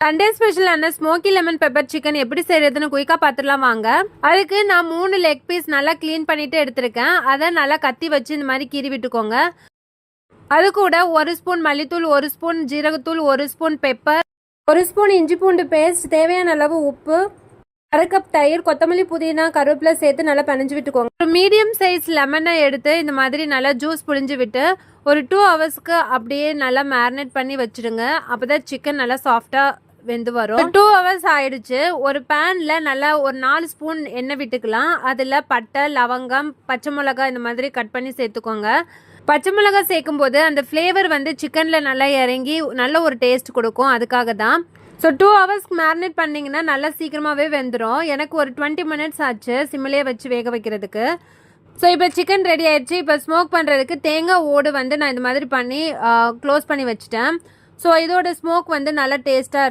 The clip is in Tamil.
சண்டே ஸ்பெஷலான ஸ்மோக்கி லெமன் பெப்பர் சிக்கன் எப்படி செய்யறதுன்னு குயிக்காக பார்த்துடலாம் வாங்க. அதுக்கு நான் 3 லெக் பீஸ் நல்லா க்ளீன் பண்ணிட்டு எடுத்திருக்கேன். அதை நல்லா கத்தி வச்சு இந்த மாதிரி கீறி விட்டுக்கோங்க. அது கூட 1 ஸ்பூன் மல்லித்தூள், 1 ஸ்பூன் ஜீரகத்தூள், 1 ஸ்பூன் பெப்பர், 1 ஸ்பூன் இஞ்சி பூண்டு பேஸ்ட், தேவையான அளவு உப்பு, 1/2 கப் தயிர், கொத்தமல்லி, புதினா, கருவேப்பிலை சேர்த்து நல்லா பிணைஞ்சு விட்டுக்கோங்க. ஒரு மீடியம் சைஸ் லெமனை எடுத்து இந்த மாதிரி நல்லா ஜூஸ் புழிஞ்சு விட்டு ஒரு 2 ஹவர்ஸ்க்கு அப்படியே நல்லா மேரினேட் பண்ணி வச்சுடுங்க. அப்போதான் சிக்கன் நல்லா சாஃப்டாக வெந்து வரும். 2 ஹவர்ஸ் ஆயிடுச்சு. ஒரு பேன்ல நல்லா ஒரு 4 ஸ்பூன் எண்ணெய் விட்டுக்கலாம். அதில் பட்டை, லவங்கம், பச்சை மிளகாய் இந்த மாதிரி கட் பண்ணி சேர்த்துக்கோங்க. பச்சை மிளகாய் சேர்க்கும் போது அந்த ஃப்ளேவர் வந்து சிக்கனில் நல்லா இறங்கி நல்ல ஒரு டேஸ்ட் கொடுக்கும். அதுக்காக தான். ஸோ 2 ஹவர்ஸ்க்கு மேரினேட் பண்ணிங்கன்னா நல்லா சீக்கிரமாகவே வெந்துடும். எனக்கு ஒரு 20 மினிட்ஸ் ஆச்சு சிம்மிலே வச்சு வேக வைக்கிறதுக்கு. ஸோ இப்போ சிக்கன் ரெடி ஆயிடுச்சு. இப்போ ஸ்மோக் பண்ணுறதுக்கு தேங்காய் ஓடு வந்து நான் இந்த மாதிரி பண்ணி க்ளோஸ் பண்ணி வச்சுட்டேன். ஸோ இதோட ஸ்மோக் வந்து நல்லா டேஸ்ட்டாக